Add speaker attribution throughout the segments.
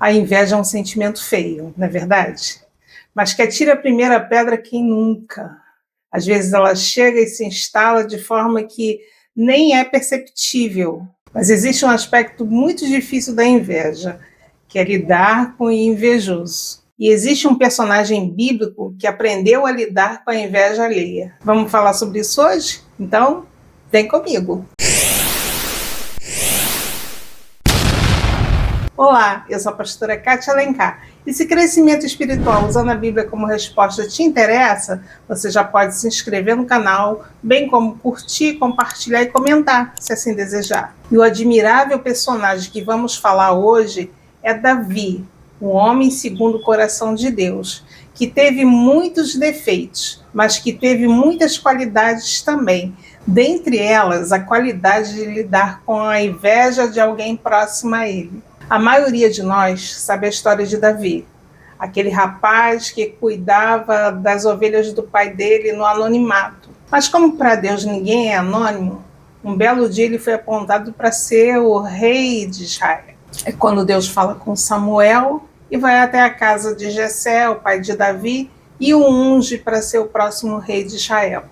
Speaker 1: A inveja é um sentimento feio, não é verdade? Mas que atira a primeira pedra quem nunca. Às vezes ela chega e se instala de forma que nem é perceptível. Mas existe um aspecto muito difícil da inveja, que é lidar com o invejoso. E existe um personagem bíblico que aprendeu a lidar com a inveja alheia. Vamos falar sobre isso hoje? Então, vem comigo! Olá, eu sou a pastora Kátia Alencar. E se crescimento espiritual usando a Bíblia como resposta te interessa, você já pode se inscrever no canal, bem como curtir, compartilhar e comentar, se assim desejar. E o admirável personagem que vamos falar hoje é Davi, um homem segundo o coração de Deus, que teve muitos defeitos, mas que teve muitas qualidades também. Dentre elas, a qualidade de lidar com a inveja de alguém próximo a ele. A maioria de nós sabe a história de Davi, aquele rapaz que cuidava das ovelhas do pai dele no anonimato. Mas como para Deus ninguém é anônimo, um belo dia ele foi apontado para ser o rei de Israel. É quando Deus fala com Samuel e vai até a casa de Jessé, o pai de Davi, e o unge para ser o próximo rei de Israel.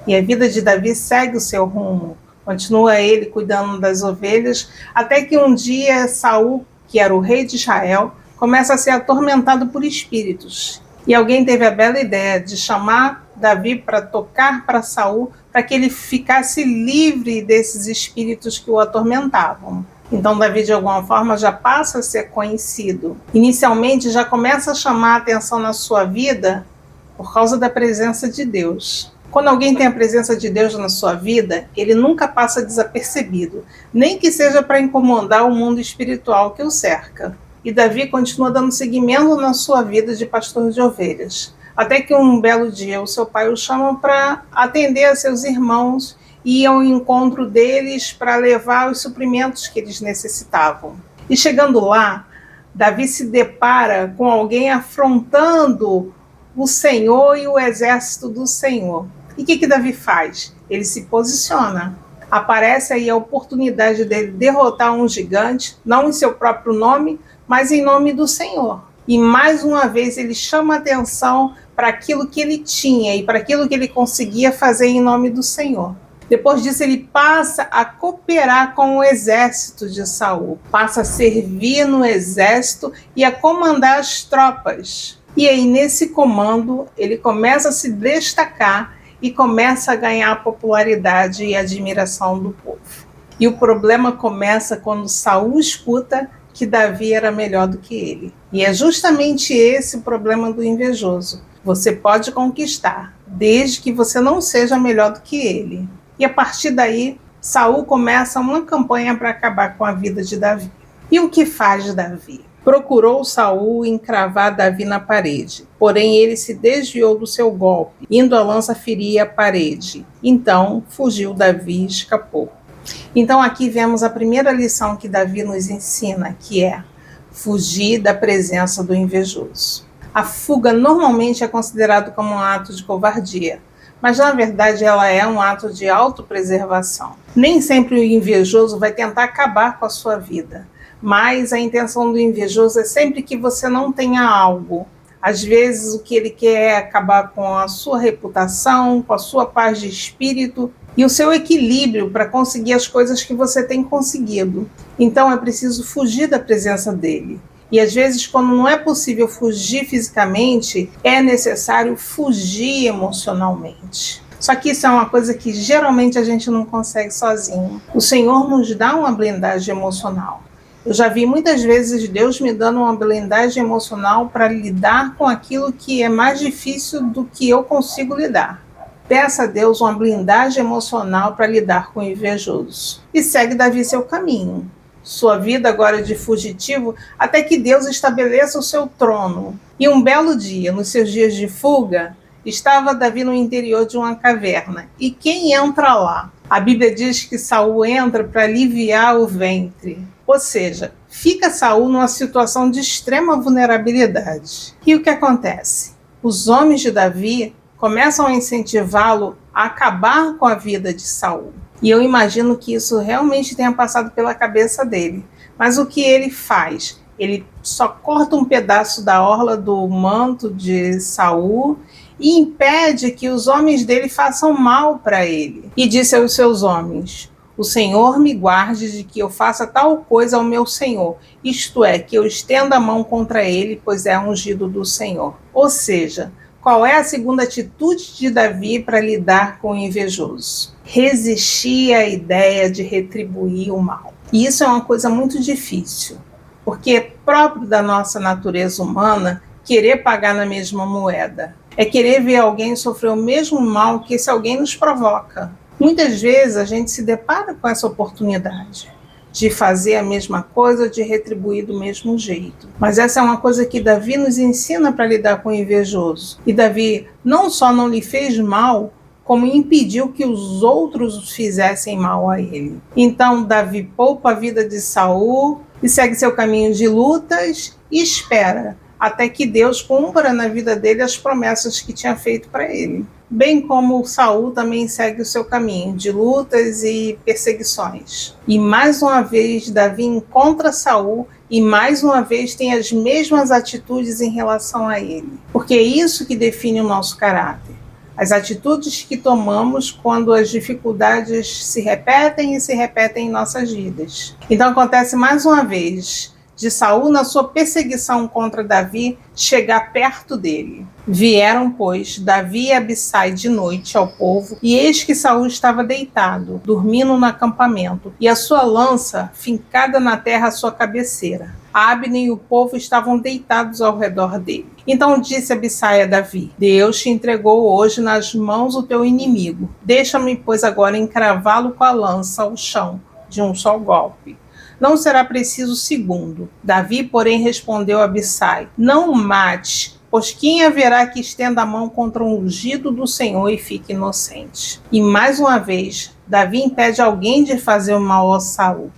Speaker 1: E a vida de Davi segue o seu rumo. Continua ele cuidando das ovelhas, até que um dia Saul, que era o rei de Israel, começa a ser atormentado por espíritos. E alguém teve a bela ideia de chamar Davi para tocar para Saul, para que ele ficasse livre desses espíritos que o atormentavam. Então Davi, de alguma forma, já passa a ser conhecido. Inicialmente, já começa a chamar a atenção na sua vida por causa da presença de Deus. Quando alguém tem a presença de Deus na sua vida, ele nunca passa desapercebido, nem que seja para incomodar o mundo espiritual que o cerca. E Davi continua dando seguimento na sua vida de pastor de ovelhas, até que um belo dia o seu pai o chama para atender a seus irmãos e ir ao encontro deles para levar os suprimentos que eles necessitavam. E chegando lá, Davi se depara com alguém afrontando o Senhor e o exército do Senhor. E o que Davi faz? Ele se posiciona. Aparece aí a oportunidade dele derrotar um gigante, não em seu próprio nome, mas em nome do Senhor. E mais uma vez ele chama atenção para aquilo que ele tinha e para aquilo que ele conseguia fazer em nome do Senhor. Depois disso ele passa a cooperar com o exército de Saul, passa a servir no exército e a comandar as tropas. E aí nesse comando ele começa a se destacar e começa a ganhar popularidade e admiração do povo. E o problema começa quando Saul escuta que Davi era melhor do que ele. E é justamente esse o problema do invejoso. Você pode conquistar, desde que você não seja melhor do que ele. E a partir daí, Saul começa uma campanha para acabar com a vida de Davi. E o que faz Davi? Procurou Saul encravar Davi na parede, porém ele se desviou do seu golpe, indo a lança ferir a parede. Então fugiu Davi e escapou. Então aqui vemos a primeira lição que Davi nos ensina, que é fugir da presença do invejoso. A fuga normalmente é considerada como um ato de covardia, mas na verdade ela é um ato de autopreservação. Nem sempre o invejoso vai tentar acabar com a sua vida, mas a intenção do invejoso é sempre que você não tenha algo. Às vezes o que ele quer é acabar com a sua reputação, com a sua paz de espírito e o seu equilíbrio para conseguir as coisas que você tem conseguido. Então é preciso fugir da presença dele. E às vezes, quando não é possível fugir fisicamente, é necessário fugir emocionalmente. Só que isso é uma coisa que geralmente a gente não consegue sozinho. O Senhor nos dá uma blindagem emocional. Eu já vi muitas vezes Deus me dando uma blindagem emocional para lidar com aquilo que é mais difícil do que eu consigo lidar. Peça a Deus uma blindagem emocional para lidar com o invejoso. E segue Davi seu caminho. Sua vida agora de fugitivo, até que Deus estabeleça o seu trono. E um belo dia, nos seus dias de fuga, estava Davi no interior de uma caverna. E quem entra lá? A Bíblia diz que Saul entra para aliviar o ventre. Ou seja, fica Saul numa situação de extrema vulnerabilidade. E o que acontece? Os homens de Davi começam a incentivá-lo a acabar com a vida de Saul. E eu imagino que isso realmente tenha passado pela cabeça dele. Mas o que ele faz? Ele só corta um pedaço da orla do manto de Saul e impede que os homens dele façam mal para ele. E disse aos seus homens: o Senhor me guarde de que eu faça tal coisa ao meu Senhor, isto é, que eu estenda a mão contra ele, pois é ungido do Senhor. Ou seja, qual é a segunda atitude de Davi para lidar com o invejoso? Resistir à ideia de retribuir o mal. E isso é uma coisa muito difícil, porque é próprio da nossa natureza humana querer pagar na mesma moeda. É querer ver alguém sofrer o mesmo mal que esse alguém nos provoca. Muitas vezes a gente se depara com essa oportunidade de fazer a mesma coisa, de retribuir do mesmo jeito. Mas essa é uma coisa que Davi nos ensina para lidar com o invejoso. E Davi não só não lhe fez mal, como impediu que os outros fizessem mal a ele. Então Davi poupa a vida de Saul e segue seu caminho de lutas e espera até que Deus cumpra na vida dele as promessas que tinha feito para ele. Bem como Saul também segue o seu caminho de lutas e perseguições. E mais uma vez Davi encontra Saul e mais uma vez tem as mesmas atitudes em relação a ele. Porque é isso que define o nosso caráter. As atitudes que tomamos quando as dificuldades se repetem em nossas vidas. Então acontece mais uma vez de Saul, na sua perseguição contra Davi, chegar perto dele. Vieram, pois, Davi e Abissai de noite ao povo, e eis que Saul estava deitado, dormindo no acampamento, e a sua lança fincada na terra à sua cabeceira. Abner e o povo estavam deitados ao redor dele. Então disse Abissai a Davi: Deus te entregou hoje nas mãos o teu inimigo. Deixa-me, pois, agora encravá-lo com a lança ao chão, de um só golpe. Não será preciso segundo. Davi, porém, respondeu a Abissai: não o mate, pois quem haverá que estenda a mão contra o ungido do Senhor e fique inocente? E mais uma vez, Davi impede alguém de fazer o mal a Saul.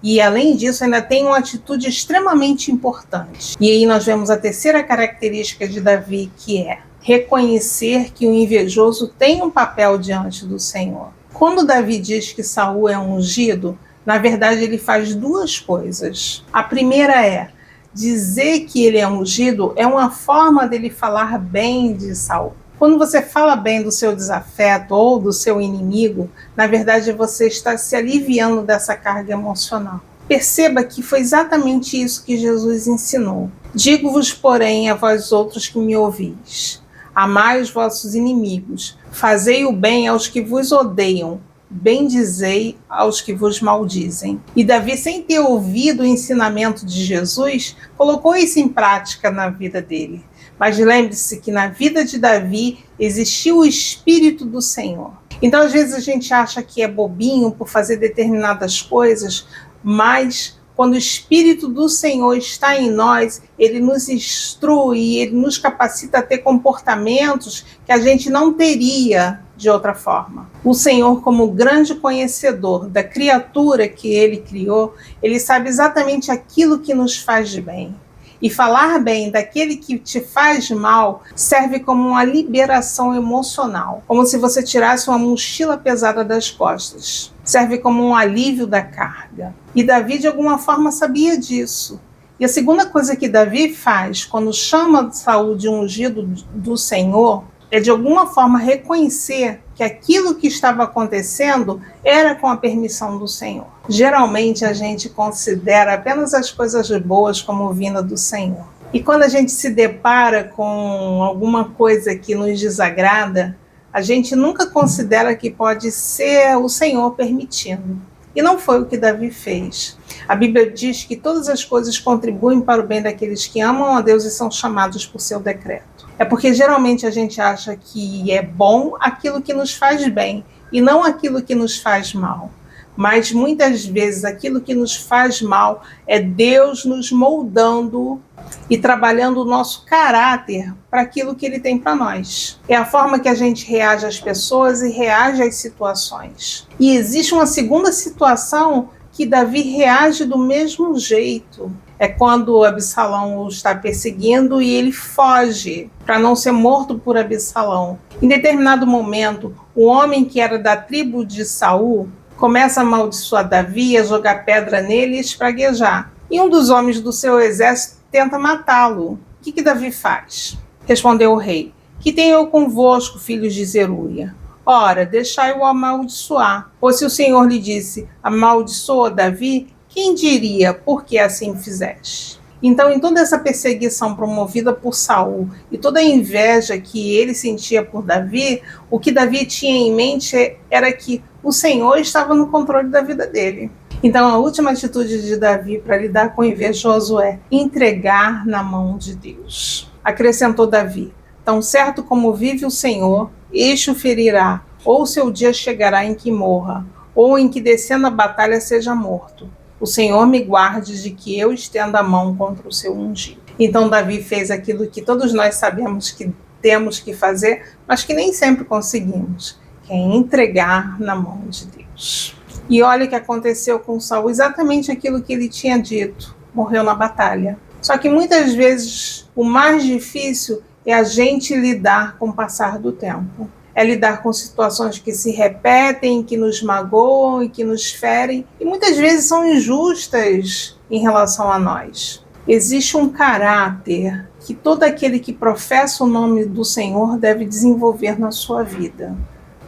Speaker 1: E além disso, ainda tem uma atitude extremamente importante. E aí nós vemos a terceira característica de Davi, que é reconhecer que o invejoso tem um papel diante do Senhor. Quando Davi diz que Saul é ungido, na verdade, ele faz duas coisas. A primeira é dizer que ele é ungido, é uma forma dele falar bem de Saul. Quando você fala bem do seu desafeto ou do seu inimigo, na verdade você está se aliviando dessa carga emocional. Perceba que foi exatamente isso que Jesus ensinou. Digo-vos, porém, a vós outros que me ouvis: amai os vossos inimigos, fazei o bem aos que vos odeiam, bendizei aos que vos maldizem. E Davi, sem ter ouvido o ensinamento de Jesus, colocou isso em prática na vida dele. Mas lembre-se que na vida de Davi existiu o Espírito do Senhor. Então, às vezes a gente acha que é bobinho por fazer determinadas coisas, mas quando o Espírito do Senhor está em nós, ele nos instrui, ele nos capacita a ter comportamentos que a gente não teria de outra forma. O Senhor, como grande conhecedor da criatura que ele criou, ele sabe exatamente aquilo que nos faz de bem. E falar bem daquele que te faz mal serve como uma liberação emocional, como se você tirasse uma mochila pesada das costas. Serve como um alívio da carga. E Davi, de alguma forma, sabia disso. E a segunda coisa que Davi faz quando chama Saul de ungido do Senhor é, de alguma forma, reconhecer que aquilo que estava acontecendo era com a permissão do Senhor. Geralmente a gente considera apenas as coisas boas como vinda do Senhor. E quando a gente se depara com alguma coisa que nos desagrada, a gente nunca considera que pode ser o Senhor permitindo. E não foi o que Davi fez. A Bíblia diz que todas as coisas contribuem para o bem daqueles que amam a Deus e são chamados por seu decreto. É porque geralmente a gente acha que é bom aquilo que nos faz bem e não aquilo que nos faz mal. Mas muitas vezes aquilo que nos faz mal é Deus nos moldando e trabalhando o nosso caráter para aquilo que Ele tem para nós. É a forma que a gente reage às pessoas e reage às situações. E existe uma segunda situação que Davi reage do mesmo jeito. É quando Absalão o está perseguindo e ele foge para não ser morto por Absalão. Em determinado momento, o homem que era da tribo de Saul começa a amaldiçoar Davi, a jogar pedra nele e espraguejar. e um dos homens do seu exército tenta matá-lo. O que Davi faz? Respondeu o rei: que tenho eu convosco, filhos de Zeruia? Ora, deixai-o amaldiçoar. Ou se o Senhor lhe disse: amaldiçoa Davi, quem diria por que assim fizeste? Então, em toda essa perseguição promovida por Saul e toda a inveja que ele sentia por Davi, o que Davi tinha em mente era que o Senhor estava no controle da vida dele. Então, a última atitude de Davi para lidar com o invejoso é entregar na mão de Deus. Acrescentou Davi: tão certo como vive o Senhor, este o ferirá, ou seu dia chegará em que morra, ou em que descendo a batalha seja morto. O Senhor me guarde de que eu estenda a mão contra o seu ungido. Então Davi fez aquilo que todos nós sabemos que temos que fazer, mas que nem sempre conseguimos, que é entregar na mão de Deus. E olha o que aconteceu com Saul, exatamente aquilo que ele tinha dito, morreu na batalha. Só que muitas vezes o mais difícil é a gente lidar com o passar do tempo. É lidar com situações que se repetem, que nos magoam e que nos ferem, e muitas vezes são injustas em relação a nós. Existe um caráter que todo aquele que professa o nome do Senhor deve desenvolver na sua vida.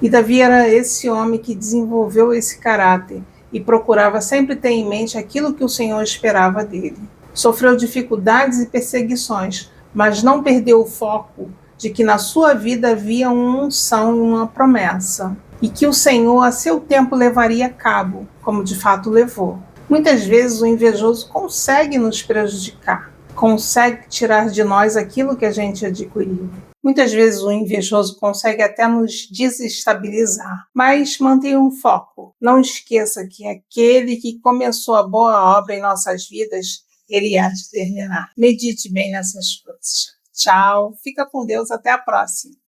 Speaker 1: E Davi era esse homem que desenvolveu esse caráter e procurava sempre ter em mente aquilo que o Senhor esperava dele. Sofreu dificuldades e perseguições, mas não perdeu o foco de que na sua vida havia uma unção e uma promessa, e que o Senhor a seu tempo levaria a cabo, como de fato levou. Muitas vezes o invejoso consegue nos prejudicar, consegue tirar de nós aquilo que a gente adquiriu. Muitas vezes o invejoso consegue até nos desestabilizar, mas mantenha um foco. Não esqueça que aquele que começou a boa obra em nossas vidas, ele há de terminar. Medite bem nessas coisas. Tchau, fica com Deus, até a próxima.